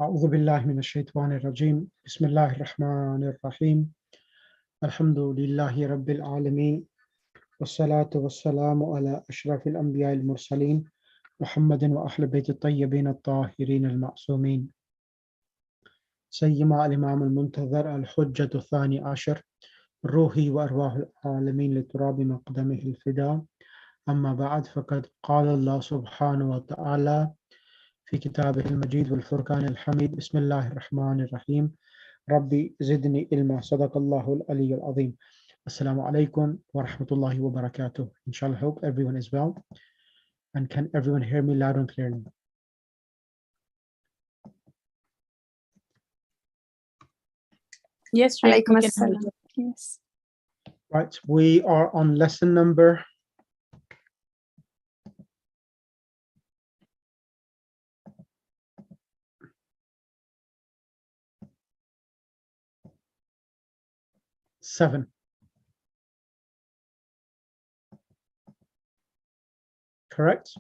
أعوذ بالله من الشيطان الرجيم بسم الله الرحمن الرحيم الحمد لله رب العالمين والصلاة والسلام على أشرف الأنبياء المرسلين محمد وأهل بيت الطيبين الطاهرين المعصومين سيما الإمام المنتظر الحجة الثاني عشر روحي وأرواح العالمين لتراب مقدمه الفداء أما بعد فقد قال الله سبحانه وتعالى في كتابه المجيد والفرقان الحميد بسم الله الرحمن الرحيم ربي زدني علما صدق الله العلي العظيم. Assalamu alaikum wa rahmatullahi wa barakatuh. Inshallah, hope everyone is well. And can everyone hear me loud and clearly? Yes, Alaikum assalam. yes. Right, we are on lesson number 7. Correct?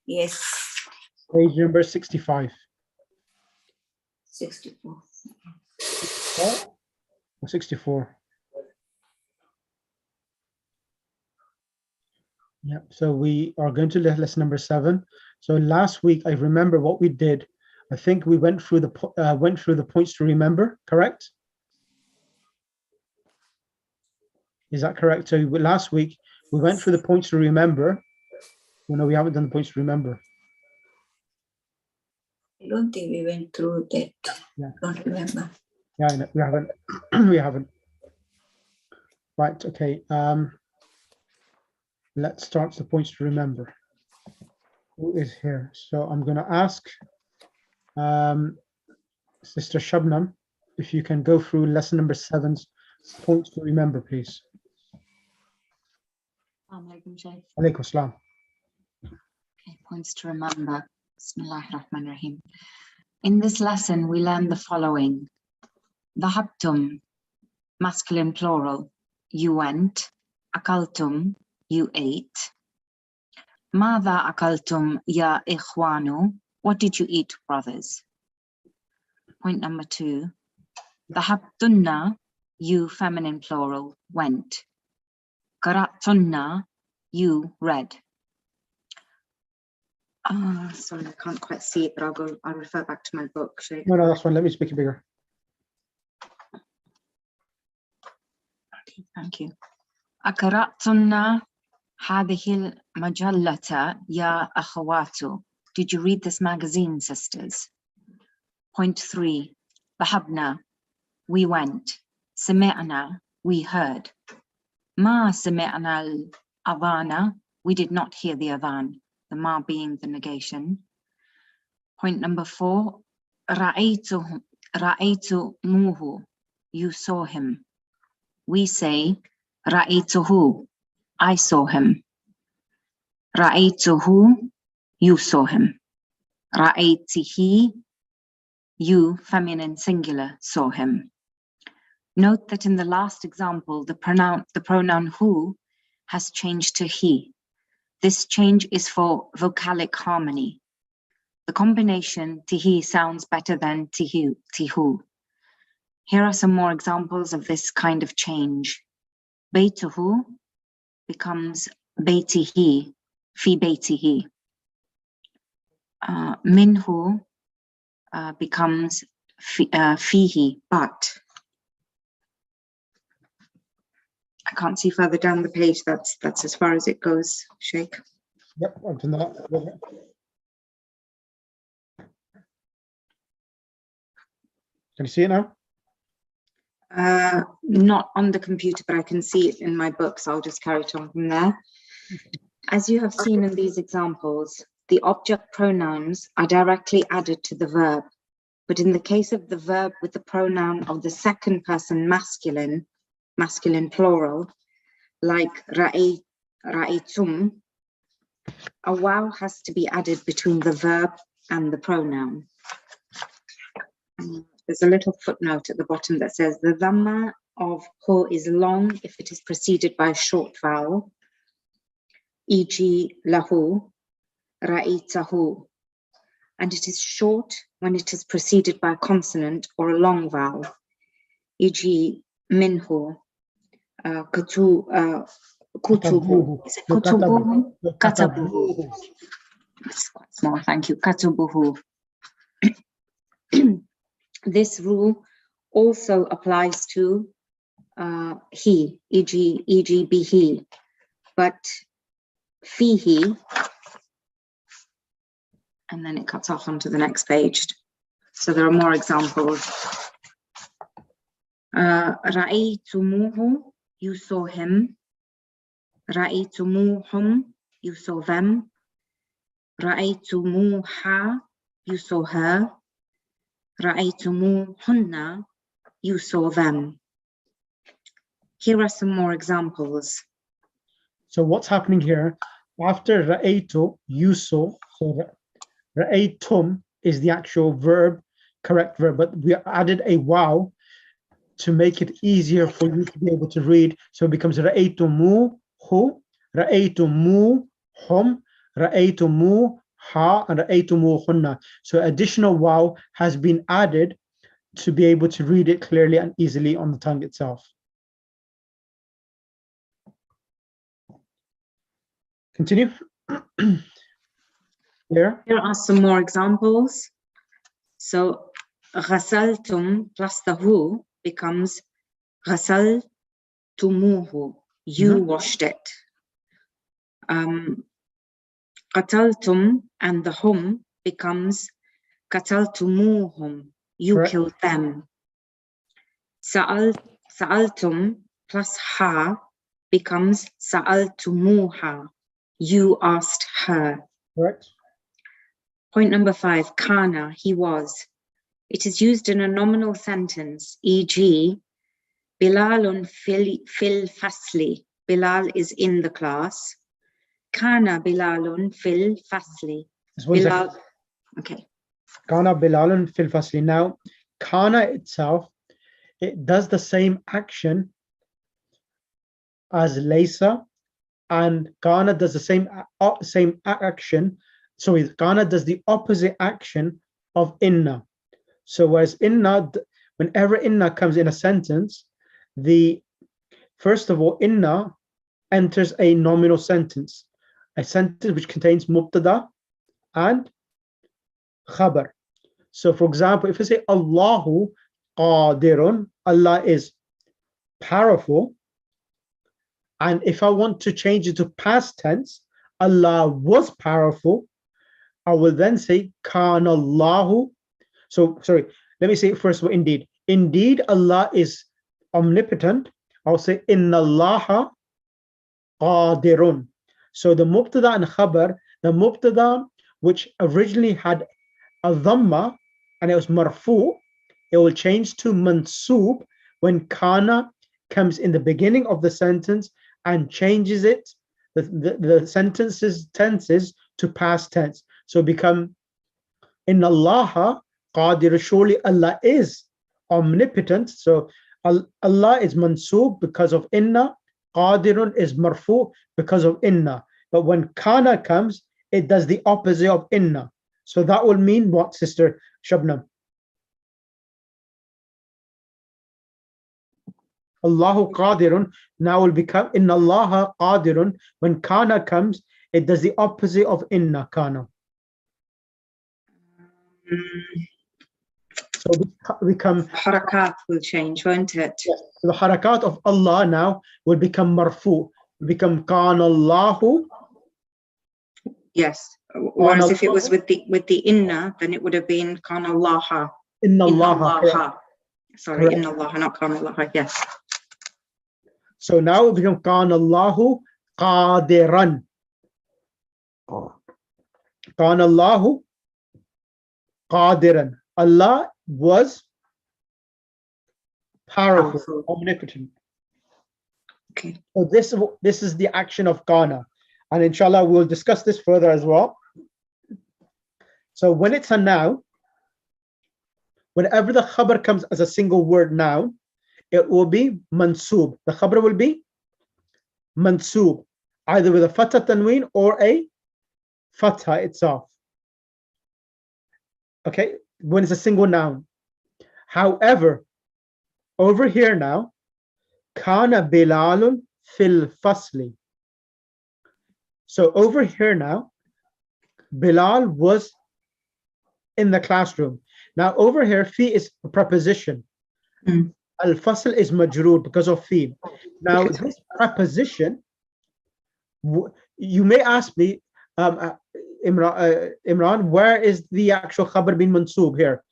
Yes. Page number 65. 64. Or 64. Yeah, so we are going to lesson number 7. So last week, I remember what we did. I think we went through the points to remember, correct? Is that correct? So last week we went through the points to remember. Well, no, we haven't done the points to remember. I don't think we went through that. Yeah. Don't remember. Yeah, no, we haven't. We haven't. Right. Okay. Let's start the points to remember. Who is here? So I'm going to ask Sister Shabnam if you can go through lesson number 7's points to remember, please. Alaikum salam. Okay, points to remember. Bismillahir-Rahmanir-Rahim. In this lesson, we learn the following. Dhahabtum, masculine plural, you went. Akaltum, you ate. Madha akaltum ya ikhwanu, what did you eat, brothers? Point number 2. Dhahabtunna, you feminine plural, went. Qara'tunna, you read. Sorry, I can't quite see it, but I'll refer back to my book. No, that's fine. Let me speak it bigger. Okay, thank you. Aqra'tunna hadhihi al-majallata ya akhawatu. Did you read this magazine, sisters? Point 3. Dhahabna, we went. Sami'na, we heard. Ma sami'na al-adhana, we did not hear the adhan. The ma being the negation. Point number 4. Ra'aytu muhu, you saw him. We say ra'aytuhu, I saw him. Ra'aytuhu, you saw him. Ra'aytihi, you, feminine singular, saw him. Note that in the last example, the pronoun who has changed to he. This change is for vocalic harmony. The combination tihi sounds better than tihu. Here are some more examples of this kind of change. Baytuhu becomes baytihi, fi baytihi. Minhu becomes fihi, but. I can't see further down the page. That's as far as it goes, Sheikh. Yep, I've done that. Can you see it now? Not on the computer, but I can see it in my book, so I'll just carry it on from there. As you have seen in these examples, the object pronouns are directly added to the verb. But in the case of the verb with the pronoun of the second person masculine plural, like ra'aytum, a waw has to be added between the verb and the pronoun. There's a little footnote at the bottom that says the dhamma of ho is long if it is preceded by a short vowel, e.g. lahu, ra'aytahu. And it is short when it is preceded by a consonant or a long vowel, e.g. minhu, kutubu. Is it kutubuhu? Katabuhu. It's quite small, thank you. Katabuhu. This rule also applies to he, e.g. bihi, but fihi, and then it cuts off onto the next page. So there are more examples. Ra'aytumuhu, you saw him. Ra'aytumuhum, you saw them. Ra'aytumuha, you saw her. Ra'aytumuhunna, you saw them. Here are some more examples. So what's happening here? After ra'aytu, you saw. So ra'aytum is the actual verb, correct verb, but we added a wow to make it easier for you to be able to read. So it becomes ra'aytumuhu, ra'aytumuhum, ra'aytumuha, and ra'aytumuhunna. So additional wow has been added to be able to read it clearly and easily on the tongue itself. Continue. Here are some more examples. So ghasaltum plus the hu becomes ghasaltumuhu. You washed it. Qataltum and the hum becomes qataltumuhum. You Correct. killed them. Sa'altum plus ha becomes sa'altumuha. You asked her. Correct. Point number 5, kana, he was. It is used in a nominal sentence, e.g. Bilalun fil fasli. Bilal is in the class. Kana Bilalun fil fasli. Bilal. Okay. Kana Bilalun fil fasli. Now, kana itself, it does the same action as laysa, and kana does the same action. Sorry, kana does the opposite action of inna. So whereas inna, whenever inna comes in a sentence, first of all, inna enters a nominal sentence, a sentence which contains mubtada and khabar. So for example, if I say Allahu qadirun, Allah is powerful, and if I want to change it to past tense, Allah was powerful, I will then say kana Allahu. So sorry, let me say it first of all, indeed. Indeed, Allah is omnipotent. I'll say inna Allaha qadirun. So the mubtada and khabar, the mubtada which originally had a dhamma and it was marfu, it will change to mansoob when kana comes in the beginning of the sentence and changes it, the sentences tenses to past tense. So become inna Allaha qadir, surely Allah is omnipotent. So Allah is mansoob because of inna, qadirun is marfu because of inna. But when kana comes, it does the opposite of inna. So that will mean what, Sister Shabnam? Allahu qadirun now will become inna Allaha qadirun. When kana comes, it does the opposite of inna, kana. So become harakat will change, won't it? Yes. So the harakat of Allah now will become marfu, become kana Allahu. Yes. Whereas if it was with the inna, then it would have been kana Allaha. Inna Allaha. Sorry, Correct. inna Allaha, not kana Allaha. Yes. So now it will become kana Allahu qadiran. Kana Allahu qadiran. Allah was powerful, omnipotent. Okay. So this is the action of kana, and inshallah we'll discuss this further as well. So when it's a noun, whenever the khabar comes as a single word noun, it will be mansoob. The khabar will be mansoob, either with a fatha tanween or a fatha itself. Okay, when it's a single noun. However, over here now, kana Bilalun fil fasli. So over here now, Bilal was in the classroom. Now over here, fi is a preposition. Al-fasl is majroor because of fi. Now this preposition, you may ask me, Imran, where is the actual khabar bin mansoob here?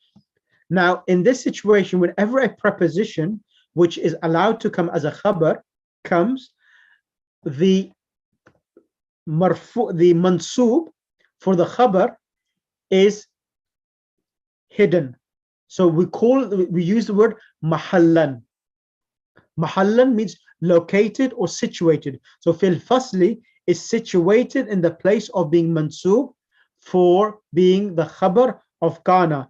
Now, in this situation, whenever a preposition which is allowed to come as a khabar comes, the mansoob for the khabar is hidden. So we use the word mahallan. Mahallan means located or situated. So fil fasli is situated in the place of being mansoob for being the khabar of kana.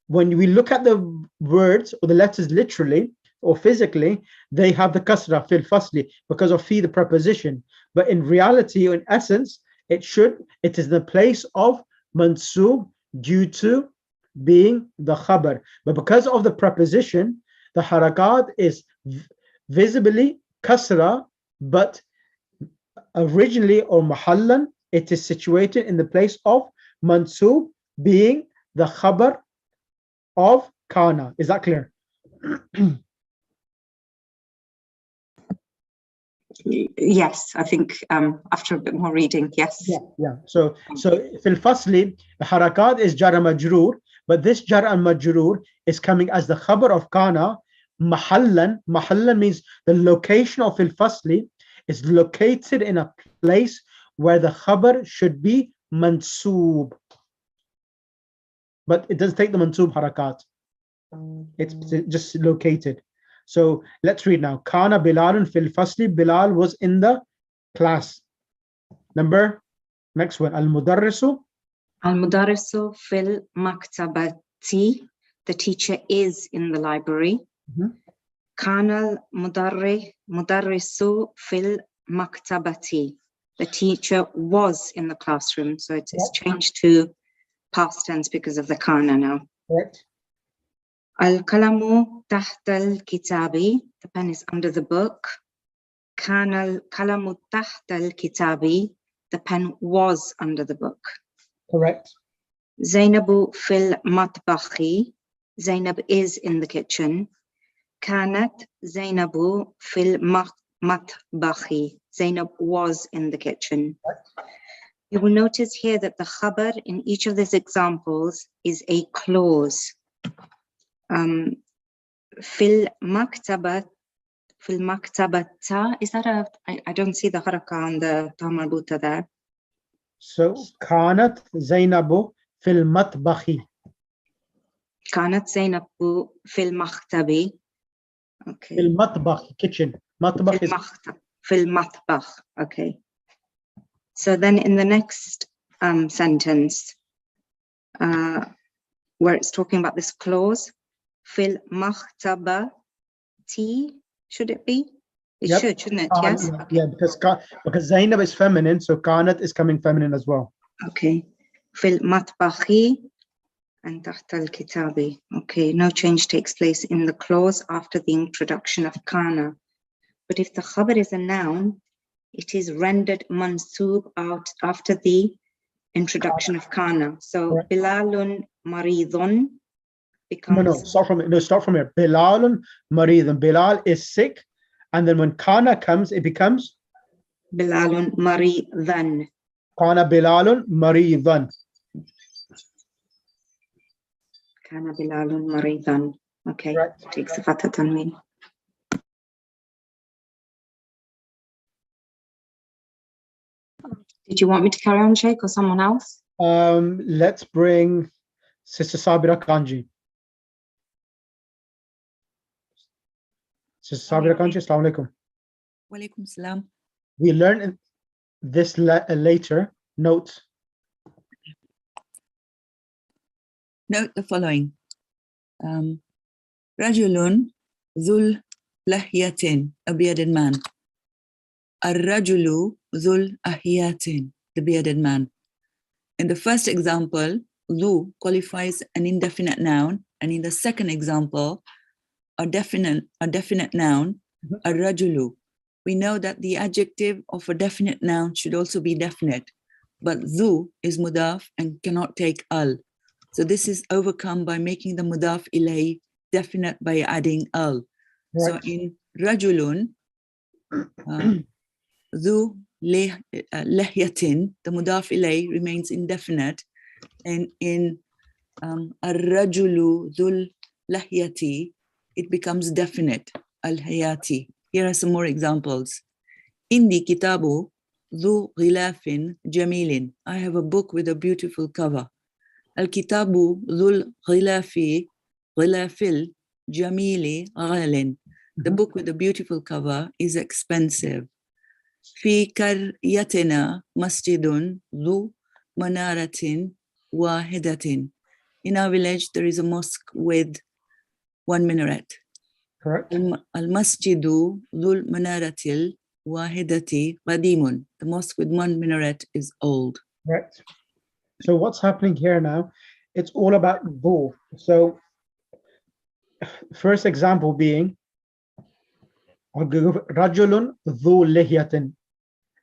When we look at the words or the letters literally or physically, they have the kasra fil fasli because of fi, the preposition. But in reality or in essence, it is the place of mansoob due to being the khabar. But because of the preposition, the harakat is visibly kasra, but originally or mahallan, it is situated in the place of mansoob being the khabar of kana. Is that clear? Yes, I think after a bit more reading, yes. Yeah. So fil fasli, the harakat is jar and majroor, but this jar and majroor is coming as the khabar of kana. Mahallan means the location of fil fasli is located in a place where the khabar should be mansoob, but it doesn't take the mansoob harakat. It's just located. So let's read now. Kana Bilalun fil fasli. Bilal was in the class. Next one. Al mudarrisu. Al mudarrisu fil maktabati. The teacher is in the library. Kana mudarrisu fil maktabati. The teacher was in the classroom. So it's changed to past tense because of the kana now. Correct. Al-kalamu tahta al-kitabi, the pen is under the book. Kana al-kalamu tahta al-kitabi, the pen was under the book. Correct. Zainabu fil matbakhi, Zainab is in the kitchen. Kanat Zainabu fil matbakhi, Zainab was in the kitchen. You will notice here that the khabar in each of these examples is a clause. Fil maktabata, is that I don't see the haraka on the ta marbuta there. So kanat Zainabu fil matbakhi. Kanat Zainabu fil maktabi. Okay. Fil matbakh, kitchen. Matbakh is fil matbakh. Okay. So then in the next sentence, where it's talking about this clause, fil maktabati, should it be? It should, shouldn't it? Yes. Yeah, because Zainab is feminine, so kanat is coming feminine as well. Okay. Fil matbakhi and tahta al-kitabi. Okay, no change takes place in the clause after the introduction of kana. But if the khabar is a noun, it is rendered mansoob out after the introduction of kana. So Bilalun maridun becomes start from here. Bilalun maridun. Bilal is sick, and then when kana comes, it becomes Bilalun maridan. Kana Bilalun maridan. Kana Bilalun maridan. Okay, takes the fatha tanween. Did you want me to carry on, Sheikh, or someone else? Let's bring Sister Sabira Kanji. Sister Sabira Kanji, assalamu alaikum. Wa alaikum salam. We learn this later. Note. Note the following. Rajulun dhul lahyatin, a bearded man. Ar-rajulu dhul ahyatin, the bearded man. In the first example, ذو qualifies an indefinite noun, and in the second example, a definite noun, الرجل. We know that the adjective of a definite noun should also be definite, but ذو is mudaf and cannot take al. So this is overcome by making the mudaf ilay definite by adding al. So Correct. in rajulun, ذو لحية, the mudaf ilay remains indefinite, and in الرجل ذو اللحية, it becomes definite, al-hayati. Here are some more examples. Indi kitabu ذو غلاف جميل. I have a book with a beautiful cover. Al-kitabu ذو الغلاف غلاف الجميل غال. The book with the beautiful cover is expensive. في قريتنا مسجد ذو منارة واحدة. In our village, there is a mosque with one minaret. Correct. المسجد ذو المنارة الواحدة قديم. The mosque with one minaret is old. Correct. So what's happening here now? It's all about dhu. So first example being rajulun dhu lihyatin,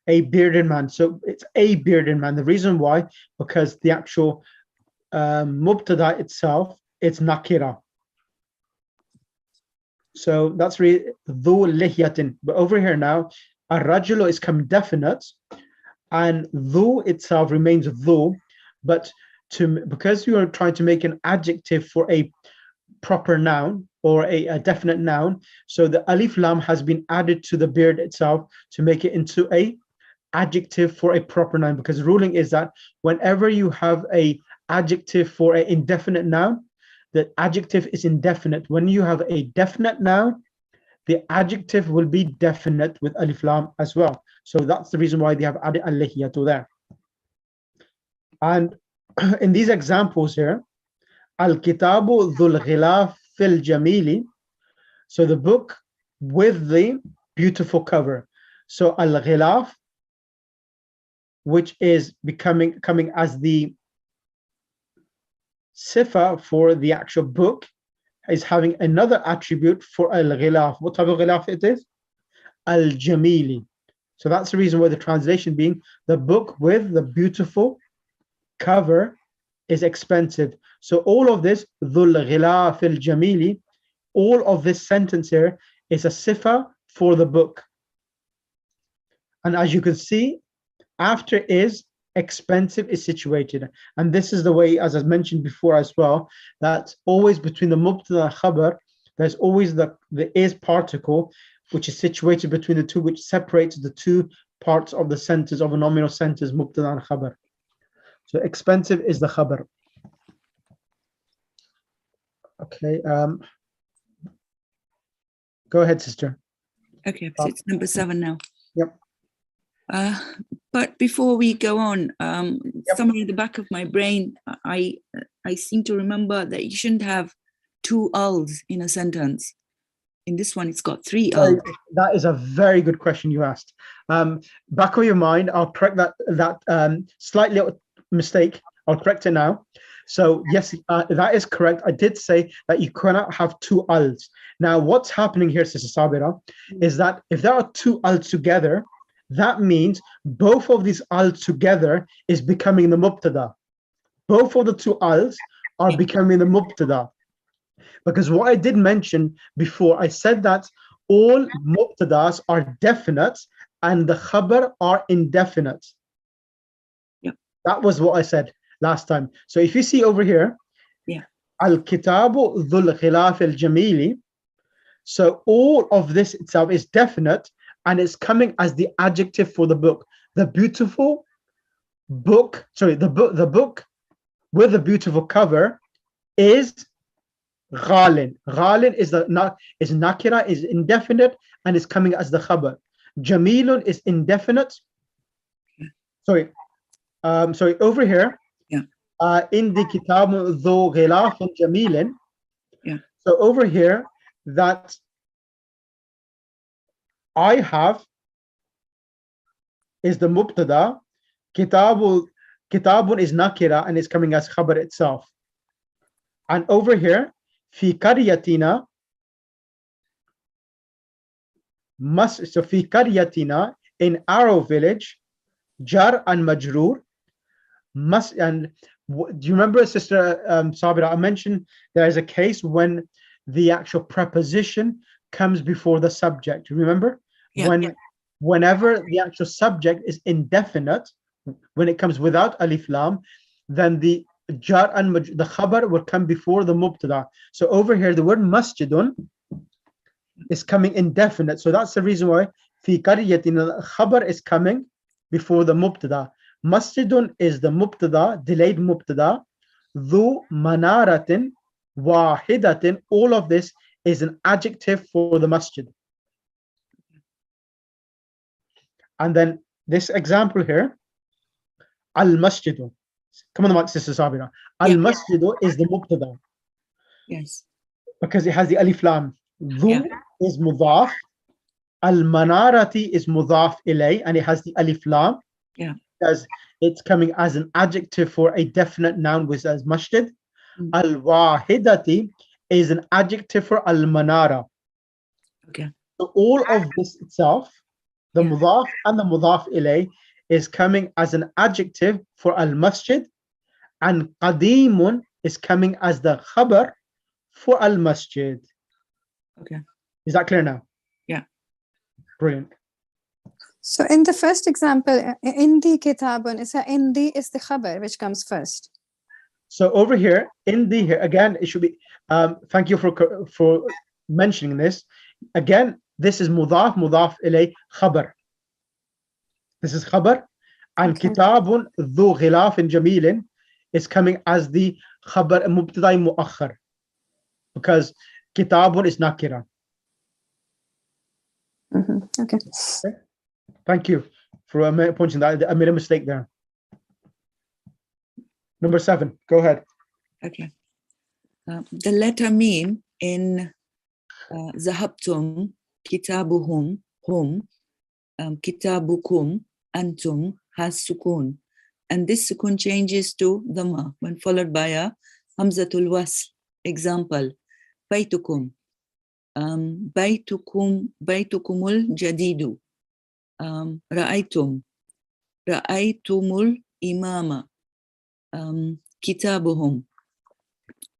a bearded man. So it's a bearded man. The reason why, because the actual mubtada itself, it's nakira. So that's really dhu lihyatin. But over here now, ar-rajulu is come definite, and dhu itself remains dhu. But because you are trying to make an adjective for a proper noun or a definite noun, so the alif lam has been added to the beard itself to make it into a adjective for a proper noun, because the ruling is that whenever you have a adjective for an indefinite noun, the adjective is indefinite. When you have a definite noun, the adjective will be definite with alif lam as well. So that's the reason why they have added al-lihiyatu there. And in these examples here, al-kitabu dhul ghilaf fil jamili, so the book with the beautiful cover. So al-ghilaf, which is coming as the sifa for the actual book, is having another attribute for al-ghilaf. What type of ghilaf it is? Al-jamili. So that's the reason why the translation being the book with the beautiful cover is expensive. So all of this, dhul ghilaf al-jamili, all of this sentence here is a sifa for the book. And as you can see, after is expensive is situated. And this is the way, as I mentioned before as well, that always between the mubtada and khabar, there's always the is particle, which is situated between the two, which separates the two parts of the sentence, of a nominal sentence, mubtada and khabar. So expensive is the khabar. Okay, go ahead, sister. Okay, so it's number 7 now. Yep. But before we go on, somewhere in the back of my brain, I seem to remember that you shouldn't have 2 al's in a sentence. In this one, it's got 3 al's. That is a very good question you asked. Back of your mind, I'll correct that slight little mistake. I'll correct it now. So yes, that is correct. I did say that you cannot have 2 al's. Now, what's happening here, Sister Sabira, is that if there are 2 al's together, that means both of these al's together is becoming the mubtada. Both of the 2 al's are becoming the mubtada. Because what I did mention before, I said that all mubtadas are definite and the khabar are indefinite. Yeah. That was what I said last time. So if you see over here, al-kitabu dhul khilaf al-jamili, so all of this itself is definite and it's coming as the adjective for the book. The beautiful book, sorry, the book with the beautiful cover is ghalin. Ghalin is nakira, is indefinite, and is coming as the khabar. Jamilun is indefinite. Sorry, over here. In the kitab dhu ghilafun jamilin. So over here, that I have is the mubtada. Kitabu Kitabun is nakira and it's coming as khabar itself. And over here, fi qaryatina, so fi qaryatina, in our village, jar and majroor, and do you remember, Sister Sabira, I mentioned there is a case when the actual preposition comes before the subject. Remember? Yeah. Whenever the actual subject is indefinite, when it comes without alif lam, then the jar and the khabar will come before the mubtada. So over here, the word masjidun is coming indefinite. So that's the reason why fi qaryatin, the khabar is coming before the mubtada. Masjidun is the mubtada, delayed mubtada. Dhu manaratin wahidatin, all of this is an adjective for the masjid. And then this example here, al-masjidu. Come on, Sister Sabira. Al-masjidu is the mubtada. Yes. Because it has the alif lam. Dhu is mudaf. Al-manarati is mudaf ilay, and it has the alif lam. Yeah. Because it's coming as an adjective for a definite noun, which is masjid. Al-wahidati is an adjective for al-manara. Okay. So all of this itself, the mudaf and the mudaf ilay, is coming as an adjective for al-masjid, and qadimun is coming as the khabar for al-masjid. Okay. Is that clear now? Yeah. Brilliant. So in the first example, indi kitabun, indi is the khabar which comes first. So over here, indi here again, it should be. Thank you for mentioning this. Again, this is mudaf ilay khabar. This is khabar, and kitabun dhu ghilafin jamilin is coming as the khabar mubtada muakhar, because kitabun is nakira. Okay. Thank you for pointing that. I made a mistake there. Number 7, go ahead. Okay. The letter mim in zahabtum, kitabuhum, hum, kitabukum, antum has sukun. And this sukun changes to dhamma when followed by a hamzatul wasl. Example, baytukum, baytukumul jadidu, ra'aytumul imama, kitabuhum,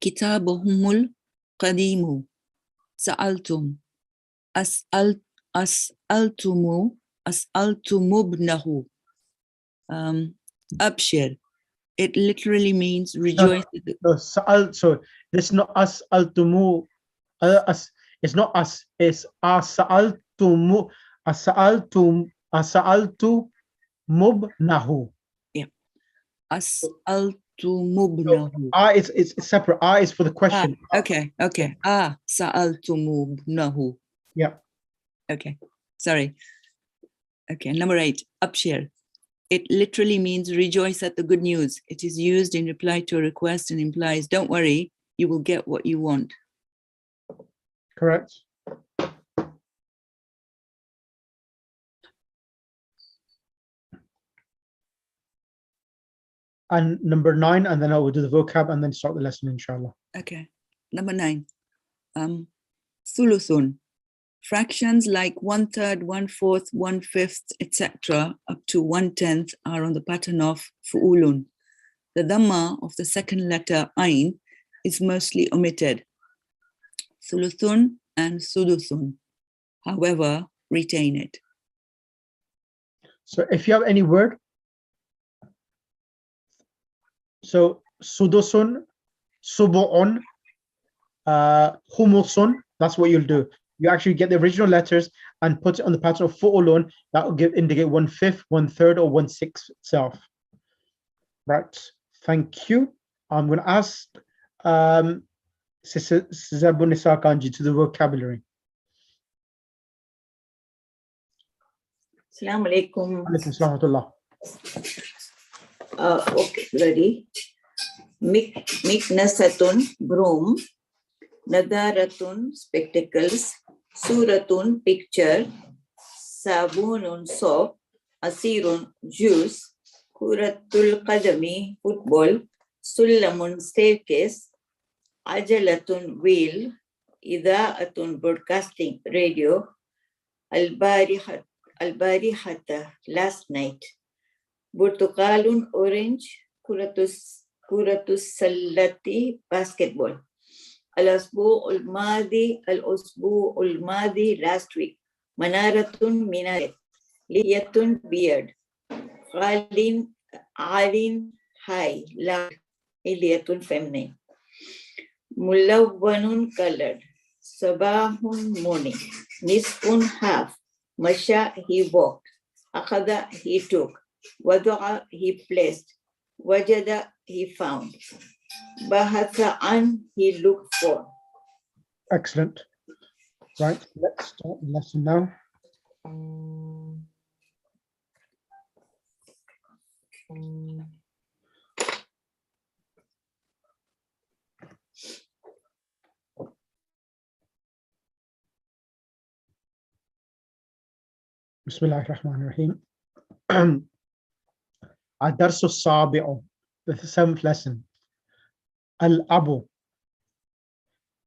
kitabuhumul qadimu, sa'altum, as'altumubnahu, abshir. It literally means rejoice. So this is not us altumu, us. It's not us. It's as'altumu, as'altumubnahu. Yeah. As'altumubnahu. It's separate. Is for the question. Okay. Sa'altumubnahu. Yeah. Okay. Sorry. Okay. Number 8. Abshir. It literally means rejoice at the good news. It is used in reply to a request and implies, don't worry, you will get what you want. Correct. And number 9, and then I will do the vocab and then start the lesson, inshallah. Okay. Number 9. Thuluthun. Fractions like 1/3, 1/4, 1/5, etc., up to 1/10 are on the pattern of fu'ulun. The dhamma of the second letter ain is mostly omitted. Thuluthun and suduthun, however, retain it. So if you have any word, so sudusun, subu'un, humusun, that's what you'll do. You actually get the original letters and put it on the pattern of fu'ulun. That will indicate 1/5, 1/3, or 1/6 itself. Right. Thank you. I'm going to ask Sister Zabunisa Kanji to the vocabulary. Assalamu alaikum. Alaikum salam. Okay, ready. Miknasatun, broom. Nadaratun, spectacles. Suratun, picture. Sabunun, soap. Asirun, juice. Kuratul Qadami, football. Sullamun, staircase. Ajalatun, wheel. Ida'atun, broadcasting, radio. Al-Barihata, last night. Burtukalun, orange. Kuratus Sallati, basketball. Al-Usbu al-Madi, last week. Manaratun, minaret. Liyatun, beard. Alin, high, loud. Iliyatun, feminine. Mulawwanun, colored. Sabahun, morning. Nisfun, half. Masha, he walked. Akhada, he took. Wada'a, he placed. Wajada, he found. Bahatha an, he looked for. Excellent. Right, let's start the lesson now. Bismillah ar-Rahman ar-Rahim. الدرس السابع, the 7th lesson. الأب.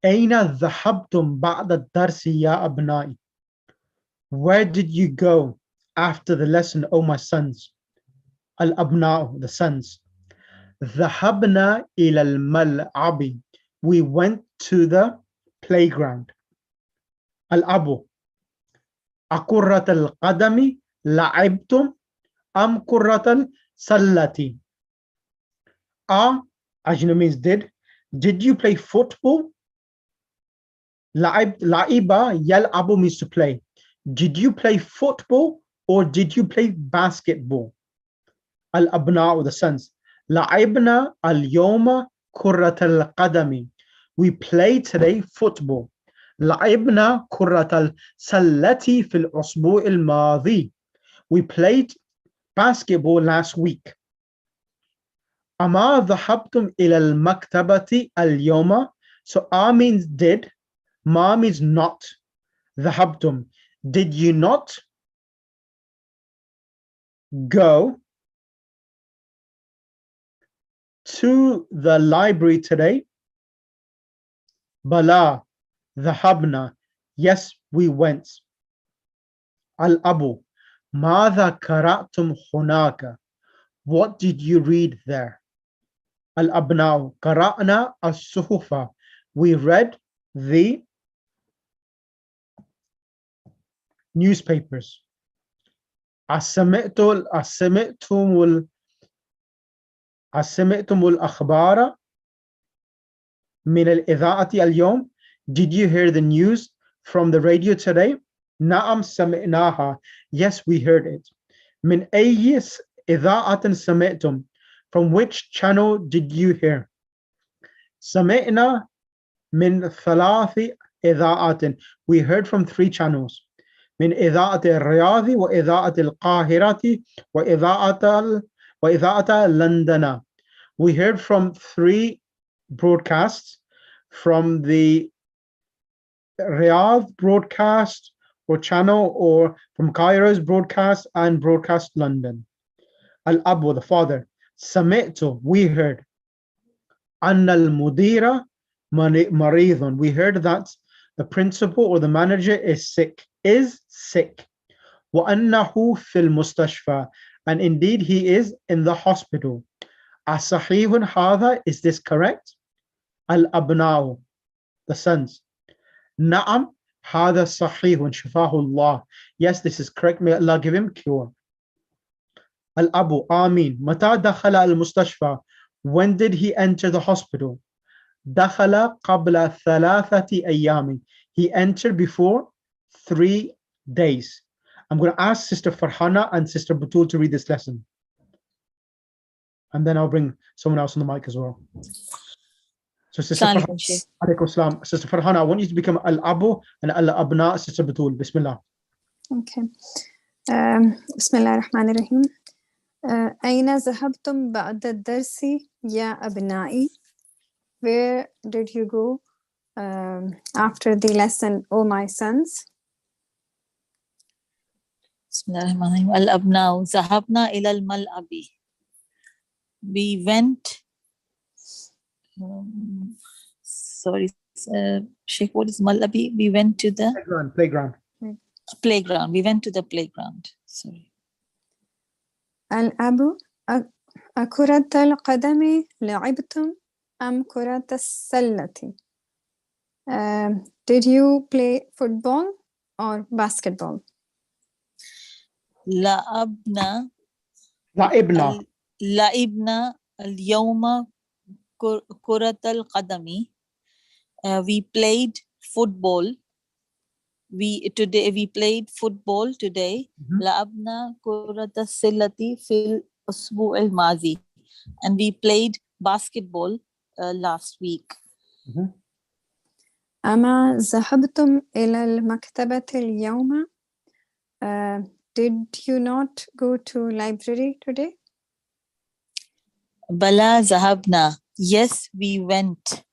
أين ذهبتم بعد الدرس يا أبنائي? Where did you go after the lesson, O my sons? الأبناء, the sons. ذهبنا إلى الملعب. We went to the playground. الأب. أكرة القدم لعبتم أم كرة السلة? Ajna means did you play football? La'iba, yal'abu means to play. Did you play football or did you play basketball? Al-abna, the sons. La'ibna al-yawma kurrat al-qadami. We played today football. La'ibna kurrat al-sallati fil usbu' al-madhi. We played basketball last week. Ama dhahabtum ila al-maktabati al-yawma. So means did. Ma means not. Dhahabtum. Did you not go to the library today? Bala. Dhahabna. Yes, we went. Al-Abu. Madha qara'tum hunaka. What did you read there? Al-Abna'u. Qara'na as-suhufa. We read the newspapers. أسمعتم الأخبار من الإذاعة اليوم? Did you hear the news from the radio today? نعم سمعناها. Yes, we heard it. من أي إذاعة سمعتم? From which channel did you hear? سمعنا من ثلاث إذاعات. We heard from 3 channels. من إذاعة الرياض وإذاعة القاهرة وإذاعة لندن. We heard from 3 broadcasts, from the Riyadh broadcast or channel, or from Cairo's broadcast and broadcast London. Al-Abu, the father. Sami'tu, we heard. Anna al-mudira maridun. We heard that the principal or the manager is sick. وَأَنَّهُ فِي الْمُسْتَشْفَى. And indeed he is in the hospital. أَصَحِيحٌ هَذَا. Is this correct? Al-Abna'u, the sons. Na'am, هَذَا صَحِيحٌ شِفَاهُ اللَّهِ. Yes, this is correct. May Allah give him cure. Al-Abu, Ameen. متى دخل المستشفى? When did he enter the hospital? دخل قبل 3 أيام. He entered before 3 days. I'm going to ask Sister Farhana and Sister Batul to read this lesson. And then I'll bring someone else on the mic as well. So Sister Farhana, Sister Farhana, I want you to become Al-Abu and Al-Abna, Sister Batul. Bismillah. Okay. Bismillah ar-Rahman ar-Rahim. أين ذهبتم بعد الدرس يا أبنائي? Where did you go after the lesson, O my sons? Bismillahirrahmanirrahim. Al-Abna'u. Zahabna ila al-mal'abi. We went, sorry, Sheikh, what is Malabi? We went to the Playground. playground. We went to the playground. Sorry. الأب أكرة القدم لعبتم أم كرة السلة? Did you play football or basketball? لعبنا لعبنا. لعبنا اليوم كرة القدم. We played football. We played football today. لعبنا كرة السلة في الأسبوع الماضي. And we played basketball last week. أما ذهبتم إلى المكتبة اليوم? Did you not go to library today? بلا ذهبنا. Yes, we went.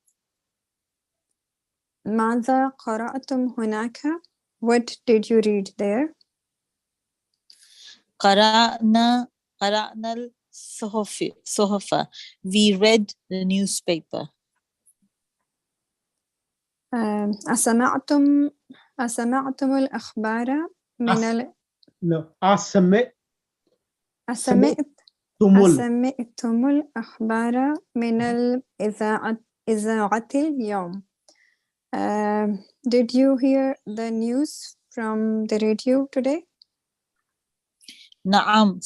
ماذا قرأتم هناك? What did you read there? قرأنا الصحف. We read the newspaper. أسمعتم الأخبار من أسمعتم الأخبار من الإذاعة اليوم? Did you hear the news from the radio today? نعم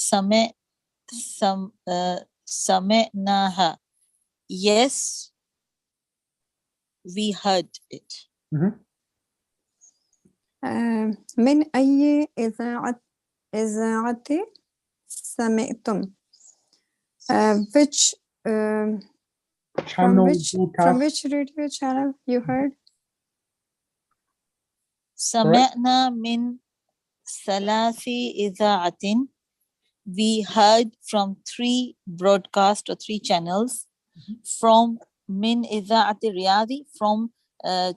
سمعناها. Yes, we heard it. من أي إذاعة سمعتم? From which radio channel you heard? سمعنا من 3 إذاعات. We heard from 3 broadcasts or 3 channels. From من إذاعة الرياض, from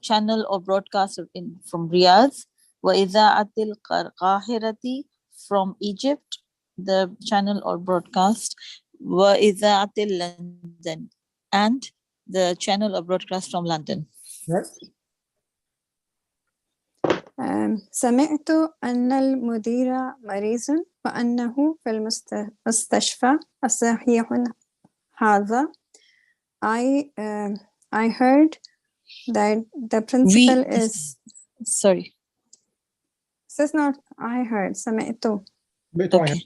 channel or broadcast from Riyadh. وإذاعة القاهرة, from Egypt, the channel or broadcast. وإذاعة London, and the channel or broadcast from London. Right. سمعت أن المدير مريض وأنه في المستشفى. صحيح هذا؟ I heard that the principal is... Sorry. This is not I heard. سمعت. Okay.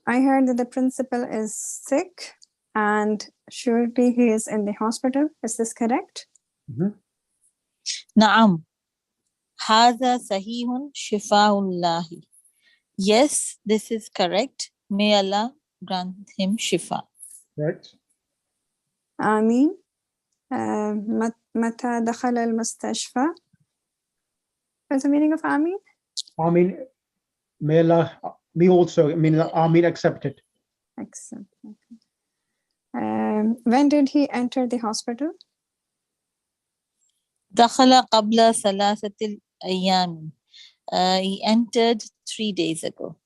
I heard that the principal is sick and surely he is in the hospital. Is this correct? نعم هذا صحيح شفاء الله. Yes, this is correct. May Allah grant him shifa. Right. آمين. متى دخل المستشفى? What's the meaning of آمين? Amin. May Allah, me also, Amin accepted. Accept. When did he enter the hospital? دخل قبل 3 أيام. He entered 3 days ago.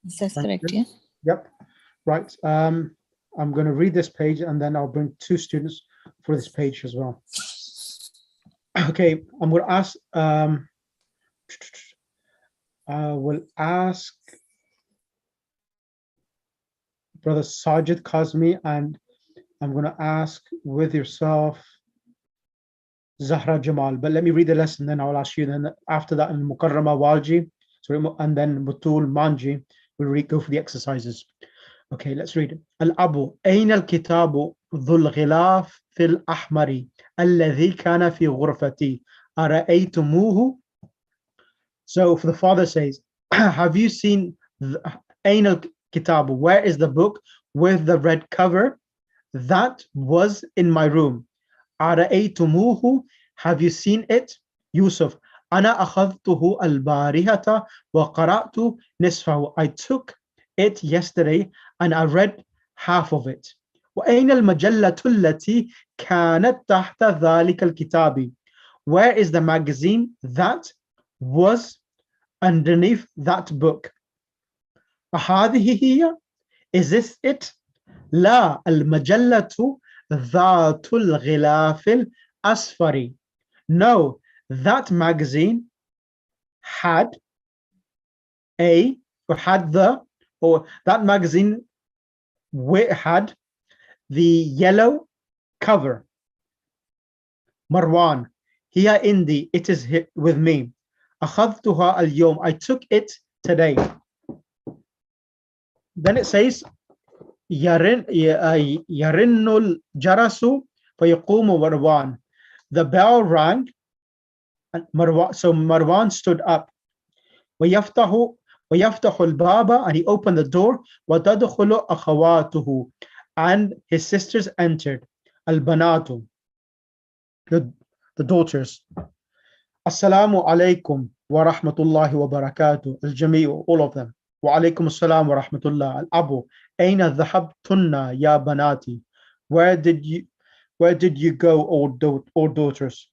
Is that correct? Yeah. Yep. Right. I'm going to read this page and then I'll bring 2 students for this page as well. Okay, I'm going to ask. I will ask Brother Sajid Kazmi, and I'm going to ask with yourself Zahra Jamal. But let me read the lesson, then I'll ask you. Then after that, Mukarrama Walji, and then Butul Manji will go for the exercises. Okay, let's read it. Al-Abu, أين الكتاب ذو الغلاف في الأحمر الذي كان في غرفتي أرأيتموه? So if the father says, have you seen أين الكتاب? Where is the book with the red cover that was in my room? أرأيتموه? Have you seen it? Yusuf, أنا أخذته البارحة وقرأت نصفه. I took it yesterday and I read half of it. وأين المجلة التي كانت تحت ذلك الكتاب? Where is the magazine that was underneath that book. هذه هي? Is this it? لا المجلة ذات الغلاف الأصفر. No, that magazine had that magazine had the yellow cover. Marwan, here Indi, it is with me. أخذتها اليوم. I took it today. Then it says يرن الجرس فيقوم مروان. The bell rang and so Marwan stood up. ويفتح الباب, and he opened the door. وتدخل أخواته, and his sisters entered. البنات, the daughters. Assalamu alaikum wa rahmatullahi wa barakatuh. Al-Jami'u, all of them. Wa alaikum assalam wa rahmatullah. Al-Abu, Aina dhahabtunna ya banati. Where did you go, all daughters?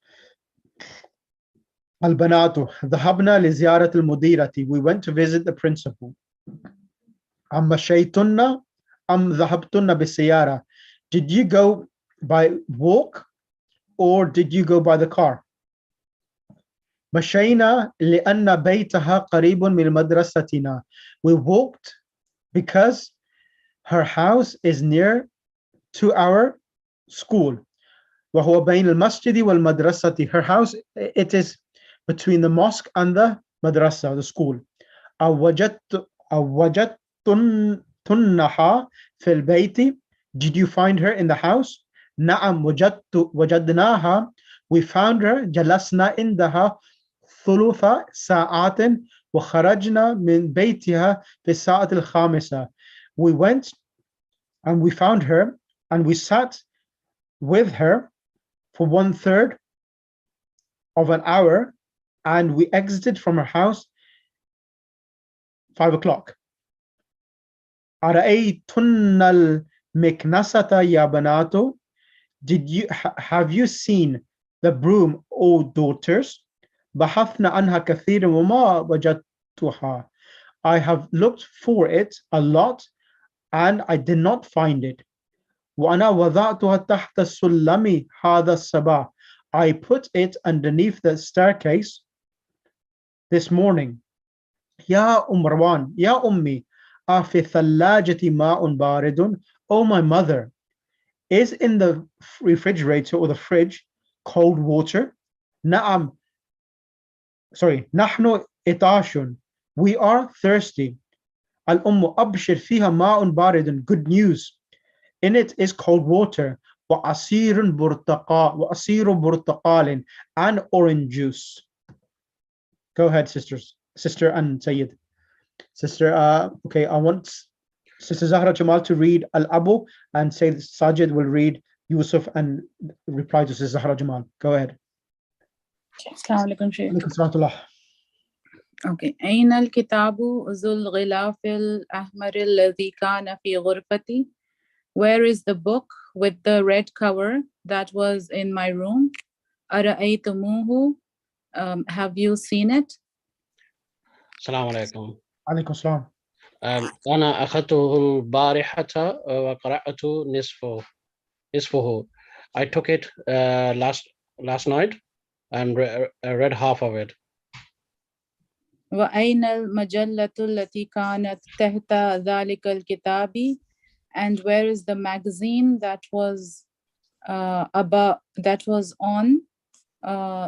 Al-Banatu, dhahabna li ziyarat al-mudirati. We went to visit the principal. Amma shaytunna am dhahabtunna bisiyara. Did you go by walk or did you go by the car? مشينا لأن بيتها قريب من مدرستنا. We walked because her house is near to our school. وهو بين المسجد والمدرسة. Her house, it is between the mosque and the madrasa, the school. أوجدتنها في البيت. Did you find her in the house? نعم وجدناها. We found her. جلسنا عندها ثلث ساعات وخرجنا من بيتها في الساعة الخامسة. We went and we found her and we sat with her for 1/3 of an hour and we exited from her house 5 o'clock. أرأيتن المكنسة يا بنات. Have you seen the broom, O daughters? بحثنا عنها كثيرا وما وجدتها. I have looked for it a lot and I did not find it. وأنا وضعتها تحت السلم هذا الصباح. I put it underneath the staircase this morning. يا Marwan, يا أمي أفي الثلاجة ماء بارد. Oh my mother, is in the refrigerator or the fridge cold water? نعم. نحن عطاش. We are thirsty. الأم أبشر فيها ماء بارد. Good news. In it is cold water. وعصير برتقال and orange juice. Go ahead, sister and Sayyid. Sister, okay, I want Sister Zahra Jamal to read Al-Abu and Sayyid Sajid will read Yusuf and reply to Sister Zahra Jamal. Go ahead. السلام عليكم شيخ. عليكم السلام ورحمة الله. أوكي. أين الكتاب ذو الغلاف الأحمر الذي كان في غرفتي? Where is the book with the red cover that was in my room? أرأيتموه? Have you seen it? السلام عليكم. عليكم السلام. أنا أخذته البارحة وقرأت نصفه. I took it last night and read half of it. وأين المجلة التي كانت تحت ذلك الكتاب? And where is the magazine that was on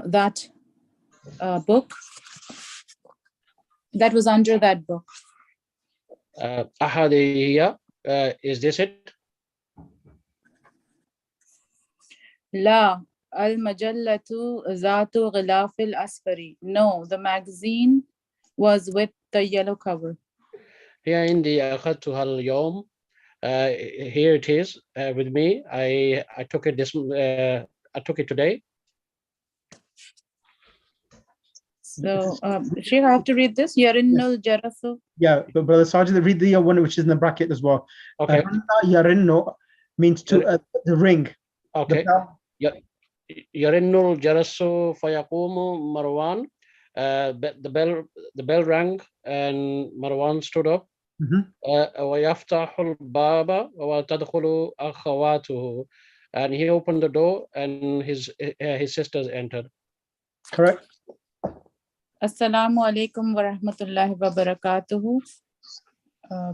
that book? That was under that book. أحد is this it? لا المجلة ذات غلاف الأصفر. No, the magazine was with the yellow cover. Here in the أخذتها اليوم. Here it is with me. I took it today. So, Sheikh, I have to read this. Yarinul Jarasu. Yeah, but Brother Sajid, read the one which is in the bracket as well. Okay. Yarinno means to the ring. Okay. يرن الجرس فيقوم مروان. the bell rang and Marwan stood up. ويفتح الباب وتدخل أخواته, and he opened the door and his sisters entered. Correct. Assalamu alaikum wa rahmatullahi wa barakatuhu.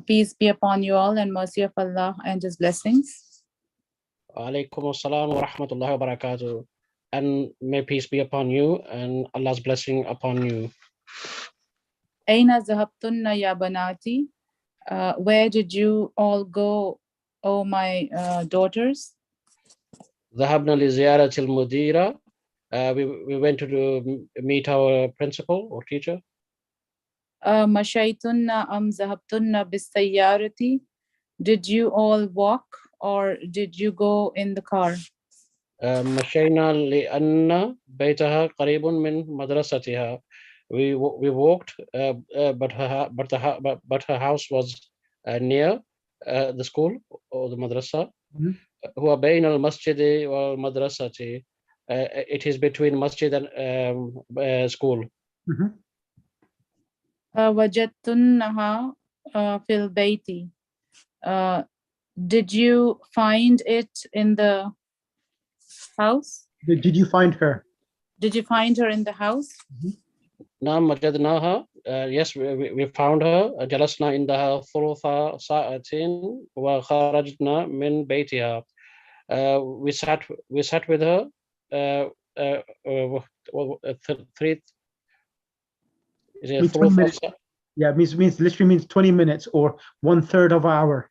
Peace be upon you all and mercy of Allah and His blessings. Alaikum assalam wa rahmatullahi wa barakatuh. And may peace be upon you and Allah's blessing upon you. Aina zahabtunna ya banati. Where did you all go, oh my daughters? ذهبنا لزيارة المديرة. We went to meet our principal or teacher. Mashaytunna am zahabtunna bisayyarati. Did you all walk or did you go in the car? مشينا لأن بيتها قريب من مدرستها. We walked, but her house was near the school or the madrasa. هو بين المسجد والمدرسة. It is between masjid and school. وجدتنها في البيت. Did you find it in the house? Did you find her? Did you find her in the house? نعم وجدناها. Yes, we found her. جلسنا عندها ثلث ساعة وخرجنا من بيتها. We sat with her Yeah, means literally means 20 minutes or 1/3 of an hour.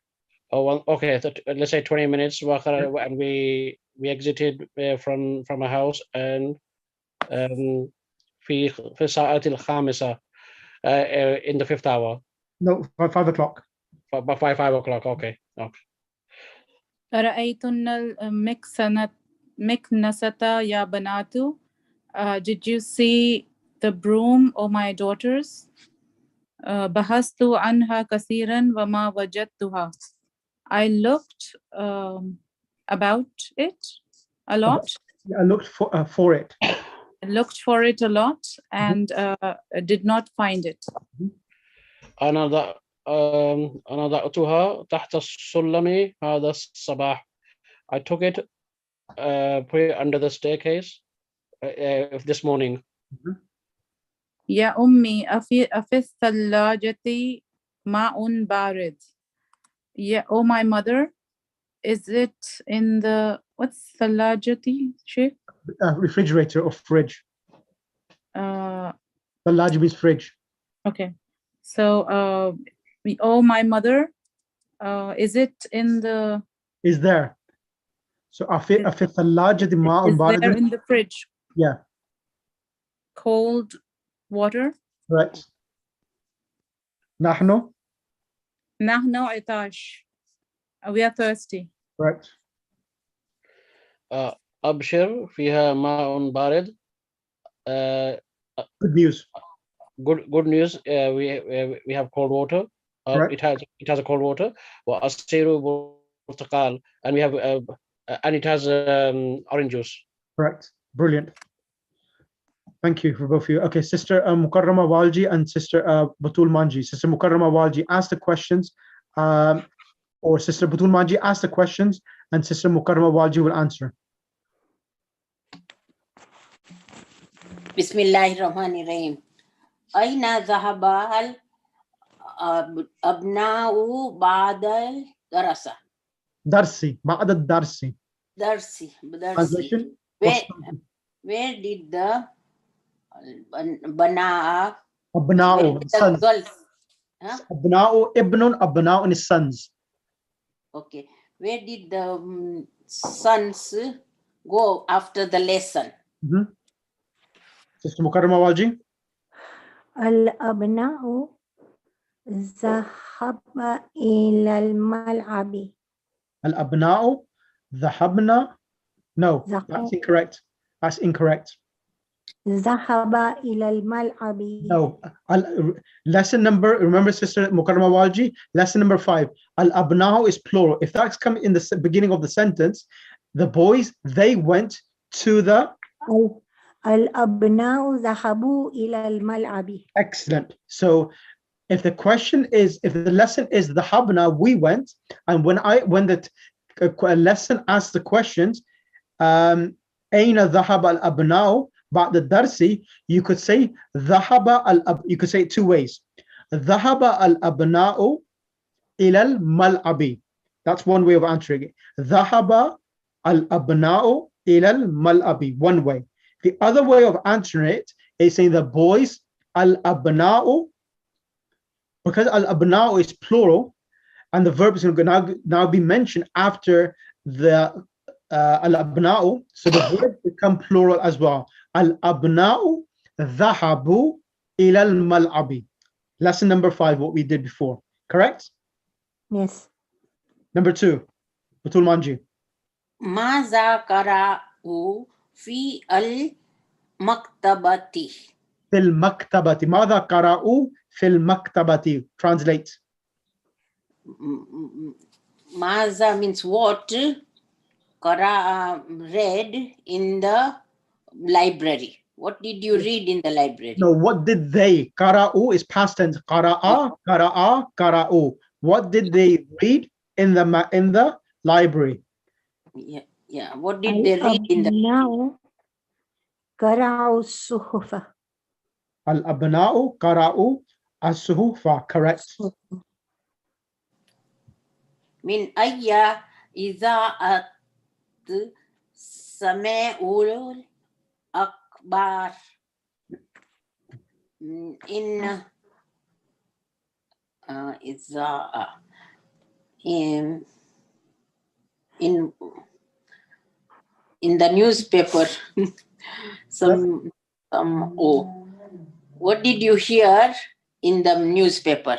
Oh, well, okay. Let's say 20 minutes. And we exited from a house and في الساعة الخامسة in the 5th hour. No, 5 o'clock. By 5 o'clock. Okay. رأيتن المكنسة يا بنات. Did you see the broom, O my daughters? بحثت عنها كثيرا وما وجدتها. I looked about it a lot. I looked for it. I looked for it a lot and did not find it. أنا ضعتها تحت السلم هذا الصباح. I took it, put it under the staircase this morning. يا أمي أفي الثلاجة ماء بارد. Yeah, oh my mother, is it in the, what's thalajati, Sheikh? Refrigerator or fridge. Thalaj means fridge. Okay. So, oh my mother, is it in the... Is there. So, is there in the fridge? Yeah. Cold water? Right. نحن عطاش. We are thirsty. Right. أبشر فيها ماء بارد. Good news. Good news. We have cold water. Right. It has a cold water. وعصير برتقال, and we have and it has orange juice. Correct. Brilliant. Thank you for both of you. Okay, Sister Mukarrama Walji and Sister Batul Manji. Sister Mukarrama Walji, ask the questions, or Sister Batul Manji, ask the questions, and Sister Mukarrama Walji will answer. Bismillahirrahmanirrahim. Aina dhahaba abna'u ba'da darasa. Darsi, ba'da darsi. Darsi. Translation? Where did the bana'a, Abna'u, sons. girls, huh? Abna'u, ibnun, abna'u is sons. Okay. Where did the sons go after the lesson? Sister Mukarrama Walji. Al-abna'u zahaba ila al-mal'abi. Al-abna'u dhahabna. No, that's incorrect. That's incorrect. Zahaba ila al-mal'abi. No. Lesson number, remember Sister Mukarrama Walji, lesson number 5. Al-abna'u is plural. If that's come in the beginning of the sentence, the boys, they went to the... الأبناء ذهبوا إلى الملعب. Excellent. So if the question is, if the lesson is the habna, we went, and when the lesson asks the questions, أين ذهب الأبناء بعد الدرس, you could say you could say it two ways. ذهب الأبناء إلى الملعب. That's one way of answering it. ذهب الأبناء إلى الملعب, one way. The other way of answering it is saying the boys, al-abna'u, because al-abna'u is plural, and the verb is going to now be mentioned after the al-abna'u, so the verb become plural as well. Al-abna'u dhahabu ila al-mal'abi. Lesson number 5, what we did before. Correct? Yes. Number 2, Batul Manji. ماذا قرأوا في المكتبة. في المكتبة. ماذا قرأوا في المكتبة. Translate. Maza means what. Qara read in the library. What did you read in the library? No, what did they? Qara'u is past tense. Qara'a, qara'a, qara'u. What did they read in the library? Yeah. What did they read in the الأبناء قرأوا الصحف. Al-abna'u qara'u as-suhufa. Correct. من أي إذاعة سمعوا الأخبار إن إذاعة in the newspaper. What did you hear in the newspaper?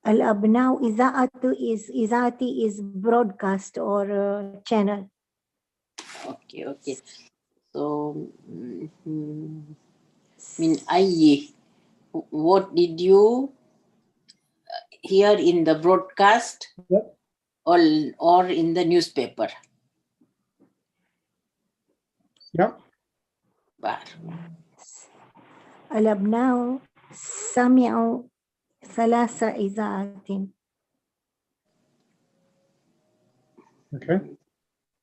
الأبناء إذاعة is broadcast or channel. Okay. So min ayyi, what did you hear in the broadcast? Yep. or in the newspaper? Yep. الأبناء سمعوا 3 إذاعات. Okay.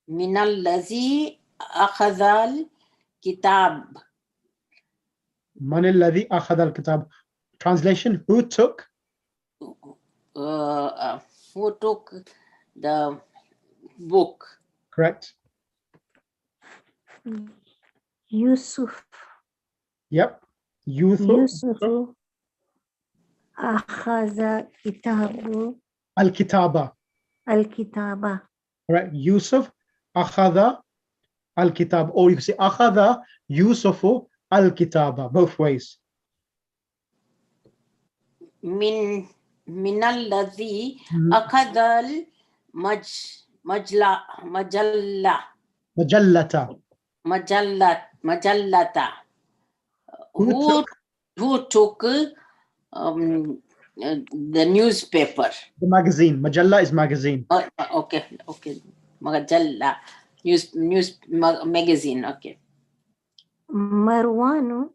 من الذي أخذ الكتاب. من الذي أخذ الكتاب. Translation, who took? Who took the book? Correct. يوسف. Yep. يوسف أخذ كتاب الكتابة. الكتابة. Correct. Yusuf أخذ الكتاب, or you can say أخذ يوسف الكتابة, both ways. من الذي أخذ مجلة. Who took the newspaper? The magazine. Majalla is magazine. Okay. Majalla, news magazine. Okay. مروان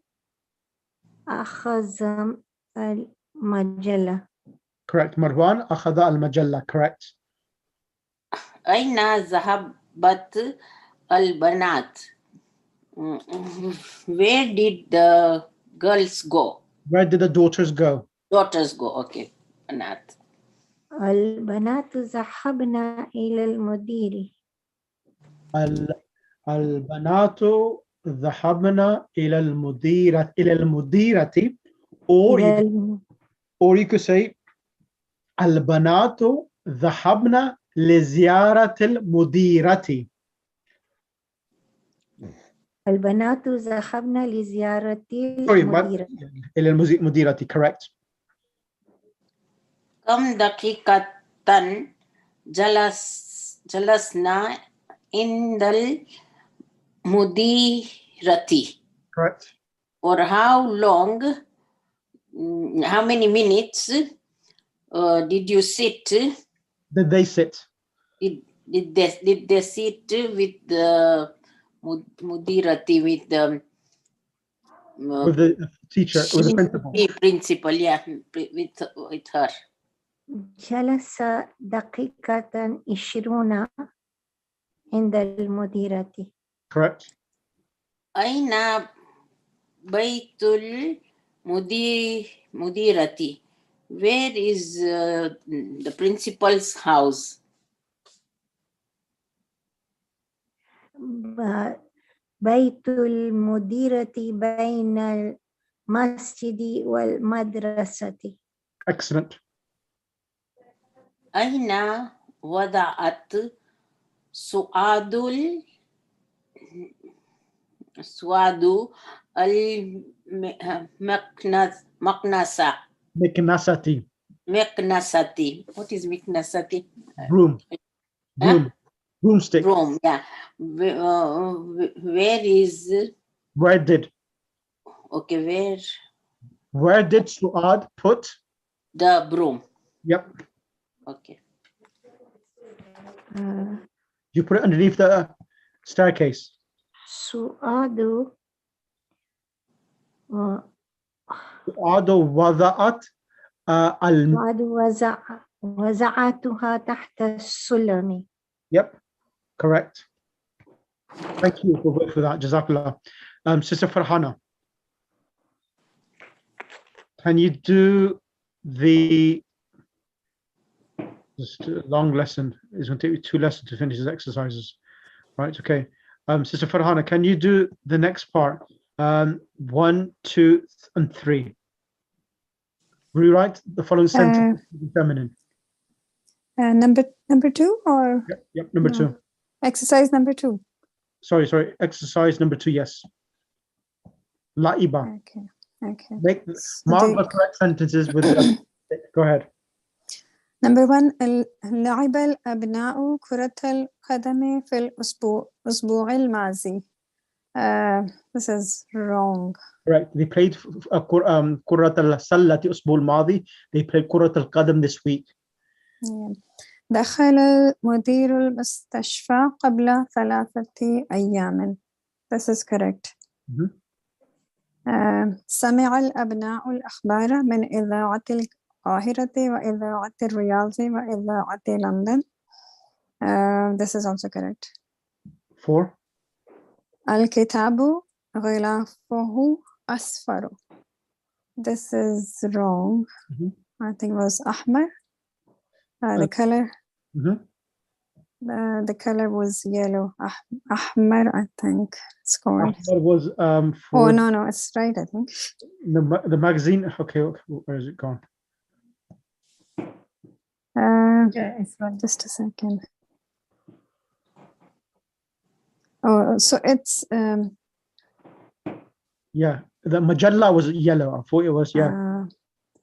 أخذ المجلة. Correct. Marwan أخذ المجلة. Correct. أين ذهبت البنات? Where did the girls go? Where did the daughters go? Daughters go. Okay. بنات. البنات ذهبن إلى المدير. البنات ذهبن إلى المديرة, or you could say البنات ذهبن لزيارة المديرة. البنات ذهبن لزيارة المديرة. إلى المديرة. Correct. كم دقيقة جلسنا عند المديرة. Correct. Or how long, how many minutes did you sit? Did they sit? Did they sit with the mudirati with the teacher, with the principal. Principal, yeah, with her. جلس دقيقة 20 عند المديرة. Correct. أين بيت المديرة? Where is the principal's house? بيت المديرة بين المسجد والمدرسة. Excellent. أين وضعت سعاد المكنسة؟ Miknasati. مكنسة. What is مكنسة? Broom. Broom. Broomstick. Broom, yeah. Where is... Where did? Okay, Where did Suad put? The broom. Yep. Okay. You put it underneath the staircase. سعاد سعاد وضعت سعاد وزعتها تحت السلم. Yep, correct. Thank you for that. Jazakallah. Sister Farhana, can you do the just a long lesson? It's going to take you 2 lessons to finish these exercises. Right, okay. Sister Farhana, can you do the next part? 1, 2, and 3. Rewrite the following sentence in feminine. Number 2 or? Yep, number 2. Exercise number 2. Sorry. Exercise number 2, yes. Laiba. Okay. Mark the correct sentences with go ahead. Number 1, لعب الأبناء كرة القدم في الأسبوع الماضي. This is wrong. Correct. They played كرة السلة الأسبوع الماضي. They played كرة القدم this week. Yeah. دخل مدير المستشفى قبل 3 أيام. This is correct. سمع الأبناء الأخبار من إذاعة القاهرة وإذاعة الرياض وإذاعة لندن. This is also correct. 4. الكتاب غلافه أصفر. This is wrong. I think it was أحمر. The color. The color was yellow. أحمر, I think. Scored. Ahmar was for. Oh no, it's right. I think. The magazine. Okay, where is it gone? Yeah, it's right. Just a second. Oh, so it's yeah, the Majalla was yellow. I thought it was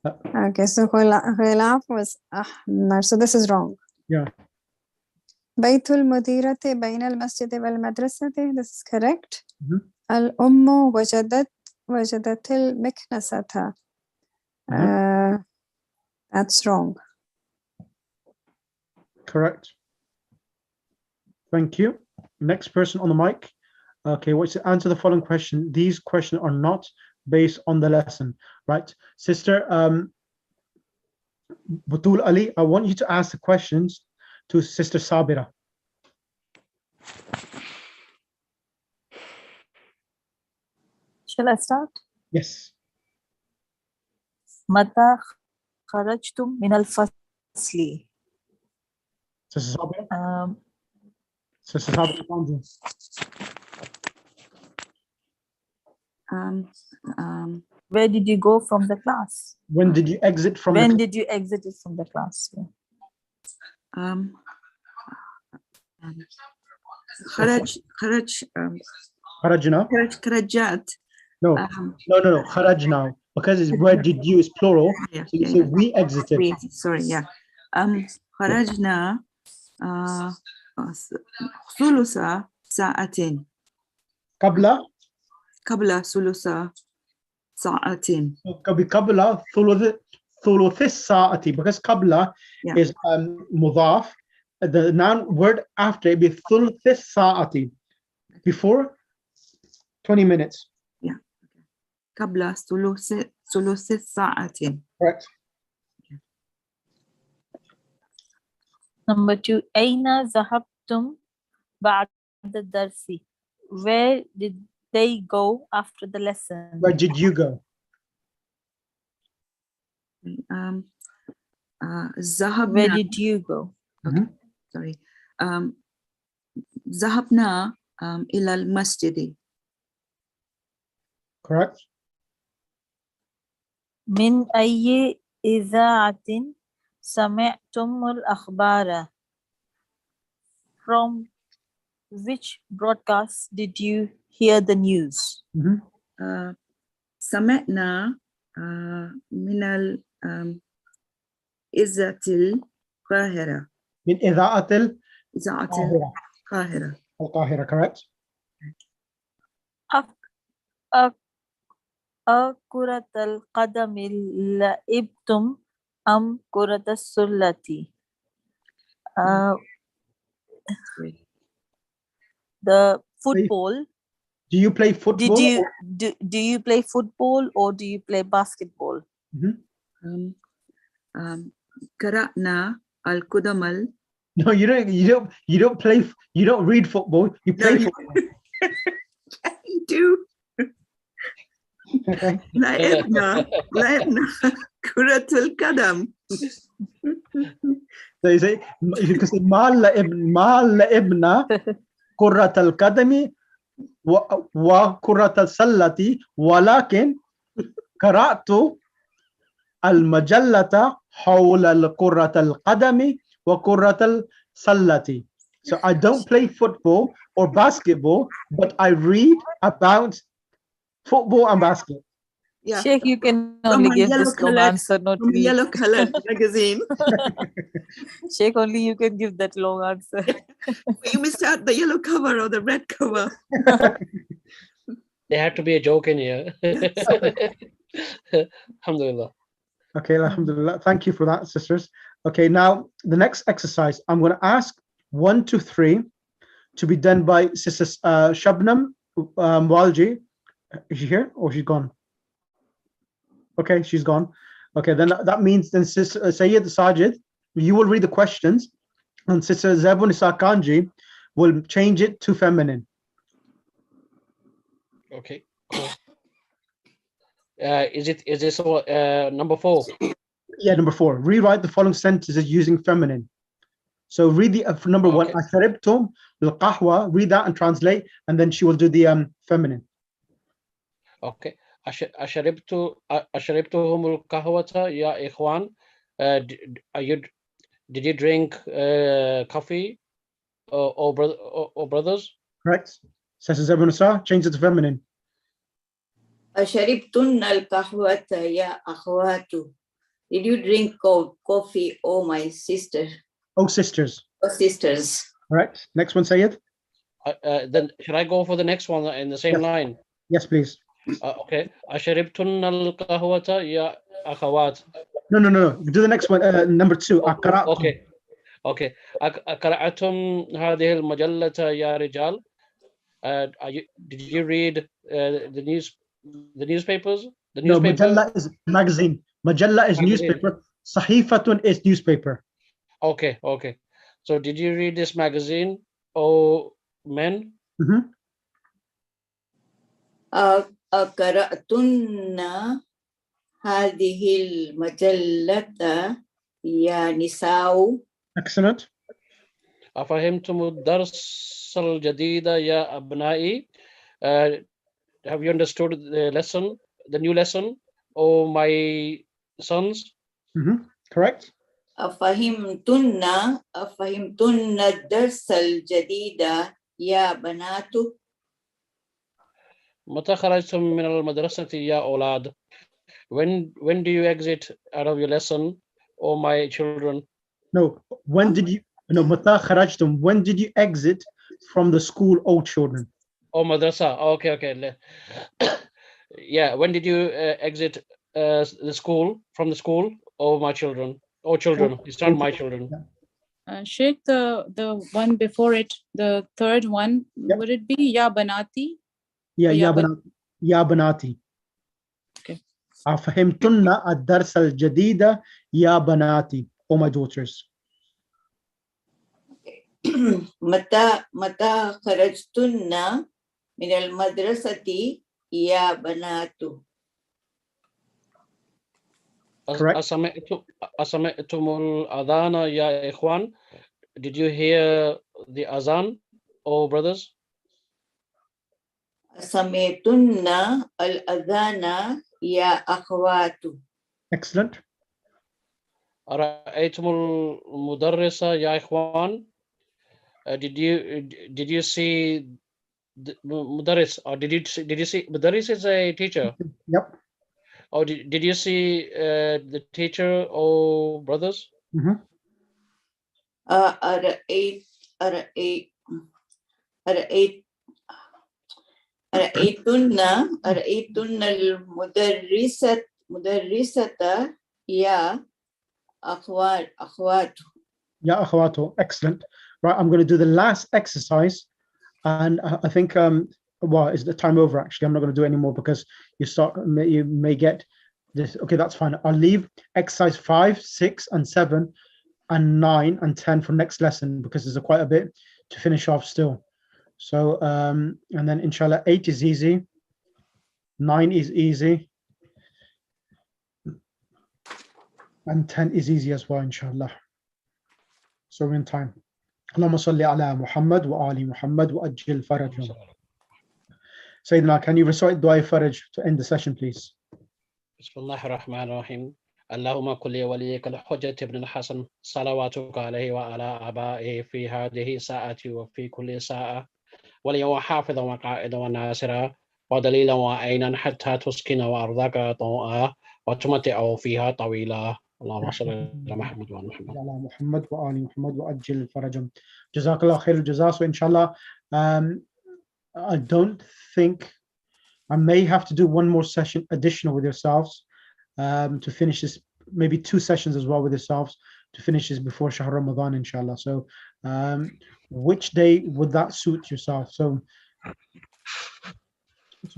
okay, so غلاف was أحمر. So this is wrong. Yeah. بيت المديرة بين المسجد والمدرسة. This is correct. الأم وجدت المكنسة. That's wrong. Correct. Thank you. Next person on the mic. Okay, what's to answer the following question? These questions are not based on the lesson, right? Sister Butul Ali, I want you to ask the questions to Sister Sabira. Shall I start? Yes. متى خرجتم من الفصل؟ Sister Sabira? Sister Sabira. Where did you go from the class? When did you exit from when did you exit from the class? خرجت. No. خرجنا, because it's where did you is plural. So you say we exited. خرجنا ثلث ساعة. قبل ثلث ساعة. قبل ثلث الساعة, because قبل is مضاف. The noun word after it be ثلث الساعة. Before 20 minutes. قبل ثلث ساعة. Correct. Number 2. أين ذهبتم بعد الدرس? Where did they go after the lesson? Where did you go? Where ذهبنا. did you go? Mhm. Sorry. ذهبنا إلى المسجد. Correct. من أي إذاعة سمعتم الأخبار? From which broadcast did you hear the news? Mhm. سمعنا من إذاعة القاهرة. من إذاعة إذاعة القاهرة. القاهرة. Correct. كرة القدم لعبتم أم كرة السلة? The football. Do you play football? Do you play football or do you play basketball? قرأنا القدم. No, you don't play. You don't read football. You play football. You do. Okay. لعبنا كرة القدم. So you can say ما لعبنا كرة القدم وكرة السلة ولكن قرأت المجلة حول كرة القدم وكرة السلة. So I don't play football or basketball, but I read about football and basketball. Yeah. Sheikh, you can only give this long answer, not from me. yellow colored magazine. Sheikh, only you can give that long answer. You missed out the yellow cover or the red cover. There had to be a joke in here. Alhamdulillah. Okay, alhamdulillah. Thank you for that, sisters. Okay, now the next exercise, I'm going to ask 1 to 3 to be done by Sister Shabnam Walji. Is she here or she's gone? Okay, she's gone. Okay, then that means then Sister Sayyid Sajid, you will read the questions, and Sister Zabun Isa Kanji will change it to feminine. Okay, cool. Is this number 4? Yeah, number 4. Rewrite the following sentences using feminine. So read the number 1. Asharibtum al-qahwa. Read that and translate, and then she will do the feminine. Okay. أشربتهم القهوة يا إخوان. Did you drink coffee or brothers? Correct. Says everyone change it to feminine. أشربتن القهوة يا أخوات. Did you drink coffee, oh my sister? Oh, sisters. Oh, sisters. Correct. Next one, Sayyid. Then should I go for the next one in the same line? Yes, please. Okay. أشربتن القهوة يا أخوات. No. Do the next one. Number 2. Okay. أقرأتم هذه المجلة يا رجال. Did you read the newspapers? The No, newspaper? Majalla is magazine. Majalla is newspaper. Sahifatun is newspaper. Okay. So did you read this magazine, oh men? أقرأتن هذه المجلة يا نساء. Excellent. أفهمتم الدرس الجديد يا أبنائي? Have you understood the lesson, the new lesson, oh my sons? Correct. أفهمتن الدرس الجديد يا بنات. متى خرجتم من المدرسة يا أولاد? When do you exit out of your lesson, oh my children? No, متى خرجتم? When did you exit from the school, oh children? Oh, madrasa. Okay. Yeah, when did you exit from the school, oh my children? Oh children, it's not my children. Sheikh, the one before it, the third one, would it be Ya Banati? Yeah, Ya Ya Banati. Okay. أفهمتن الدرس الجديد يا بناتي, oh my daughters. متى خرجتن من المدرسة يا بنات. أسمعتم الأذان يا إخوان? Did you hear the azan, oh brothers? سمعتن الأذان يا أخوات. Excellent. أرأيتم المدرس يا إخوان? Did you see the mudaris, or did you see mudaris is a teacher? Yep. Or did you see the teacher, oh brothers? أرأيتن المدرسة يا أخوات. Ya akhwato. Excellent. Right, I'm going to do the last exercise, and I think well, is the time over? Actually, I'm not going to do any more because you may get this. Okay, that's fine. I'll leave exercise 5, 6, and 7, and 9 and 10 for next lesson because there's quite a bit to finish off still. So and then inshallah 8 is easy, 9 is easy, and 10 is easy as well, inshallah. So we're in time. اللهم صل على محمد وآل محمد وأجل فرجهم. Sayyidina, can you recite Dua Faraj to end the session, please? بسم الله الرحمن الرحيم. اللهم كل وليك الحجة ابن الحسن صلواتك عليه وعلى آبائه في هذه الساعة وفي كل ساعة، وليا وحافظا وقائدا وناصرا ودليلا وعينا حتى تسكن وأرضك طوعا وتمتع فيها طويلا. اللهم صل على محمد وآل محمد. على محمد وآل محمد وأجل فرجهم. Jazakallah khair al-jazaa. So inshallah, I don't think I may have to do one more session additional with yourselves to finish this, maybe 2 sessions as well with yourselves to finish this before Shahr Ramadan, inshallah. So which day would that suit yourself? So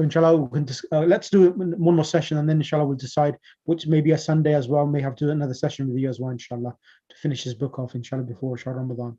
inshallah, we can let's do one more session, and then inshallah we'll decide which, maybe a Sunday as well, may have to do another session with you as well, inshallah, to finish this book off, inshallah, before Shahr Ramadan.